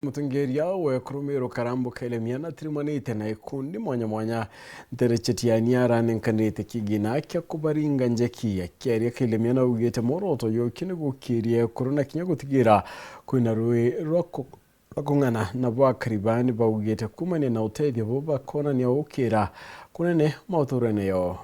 Mutungeria we kurumiro karambo kailemiana trimanite na ikundi mwanya mwanya nterechetiania ranenkanete kigina kya kubaringa njeki kyaria kailemiana ugete moroto yokine gukiria kuruna kinya gutigira kwina ruwe rwakungana na bwakaribani baugete kumane na uteithio bo bakona ni ukira kunene mauturene yo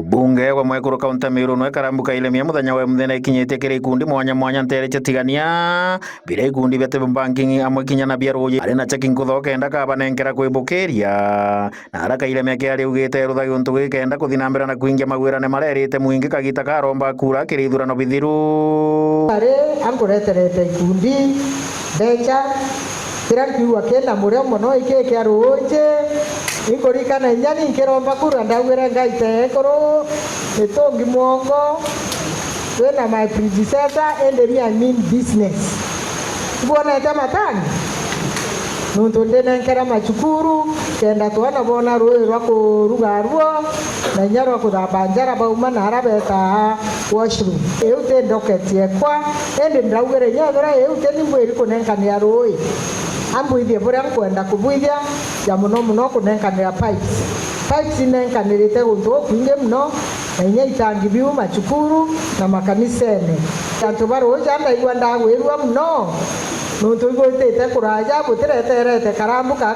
bunge wa mwekuru kaunti Meru no karambuka ilemia muthenya wa muthenya ikinyete kire ikundi mwanya mwanya nterechetigania bire ikundi bete banking amwe kinya na biaroje ari na checking kuthoka enda kabanenkera kwibukiria na araka ilemia kiari ugite ruthagi untu gikenda kuthinambira na kuingia magwirane marerite muingi kagita karomba kura kirithurano bithiru ari angureterete ikundi becha kira kiwa kenda mureo mono ikeke aroje ikorikana nyani nkiromba kura ndawira ngaite ekoro etongi mwongo wena my predecessor and I mean business bona tamatani nuntu ndene nkera machukuru kenda twana bona ruwe rwako rugarwo na nyarwa kuthabanjara bauma na arabeta washroom eute docket yekwa ende ndawira nyabira eute nimweri kunenkania ruwe ambuithie buria nkwenda kubuithia ya muno kunenkanira pipes inenkanirite guntu kwingi muno na inya itangi biu machukuru na makanisene antu baroja ndaigua ndagwirwa muno nuntu igwitite kuraja butireterete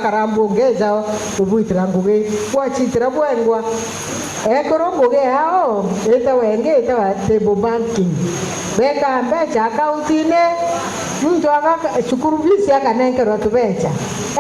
karambu ngeja ubuitira ngugi gwachitira bwengwa ekoro ngugi hao ita wenge ita wa table banking beka mbecha accountine mtu aka shukuru bisi akanenkerwa tubecha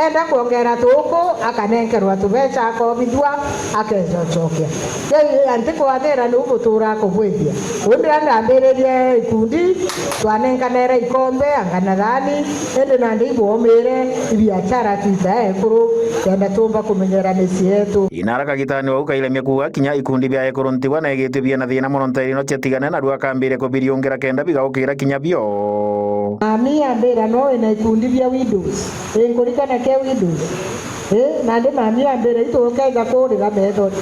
enda kuongera tuko akanenkerwa tubecha akobithwa akejochokia ye antiko athera ni ubutura kubwithia undira ndambererie ikundi twanenkanera ikombe anganathani ende na ndibomere biashara tuita ekuru kenda tumba kumenyera misi yetu inaraka gitani wa ukailemia kuga kinya ikundi bya ekuru ntiwa na igitubia na thina muno nterino chetigane na rwa kambire kubiriongera kenda bigaukira kinya bio ami ambera no ina ikundi bya widows engorikana ke widows nande mami ambera itoka iga kurira method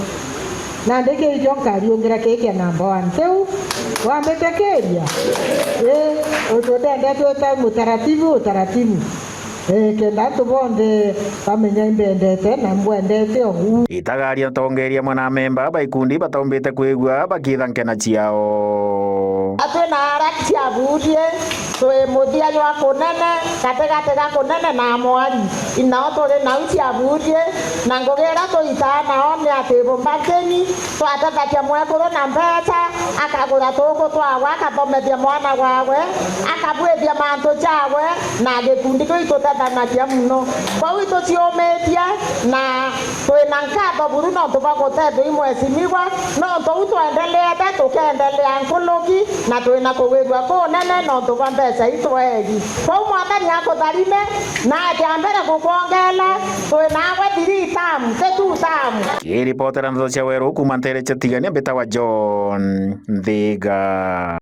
nande ke ijonkari ongera keke number 1 teu wambetekeria otodenda tota mutaratibu kenda tubonde bamenya imbendete na mbwendete ogu itagaria tongeria mwana memba ba ikundi batombete kwigwa bakithanke na ciao atena arakcia budie twe muthia ywa kunene kategatega kunene na mwari inao tore na ucia budie na ngogera toitana oni atebo mbakeni twatatakia mwekuru na mbeca akagura tuko twawa akathomethia mwana wawe akabwithia mantu chawe na gikundi gitu tatanakia muno kwa wito ciometia na twina nkatho buru no tubagotetho imwecimiwa no twendelea tukendelea nkuluki na twina kuwigwa kunene no tuba mbeca itwegi kwa mwathani akutharime na jambere kukwongela twinawe 3 tamu tetu tamu iripotera ndo cia weru kuma nterechetigania beta wa John Thiga.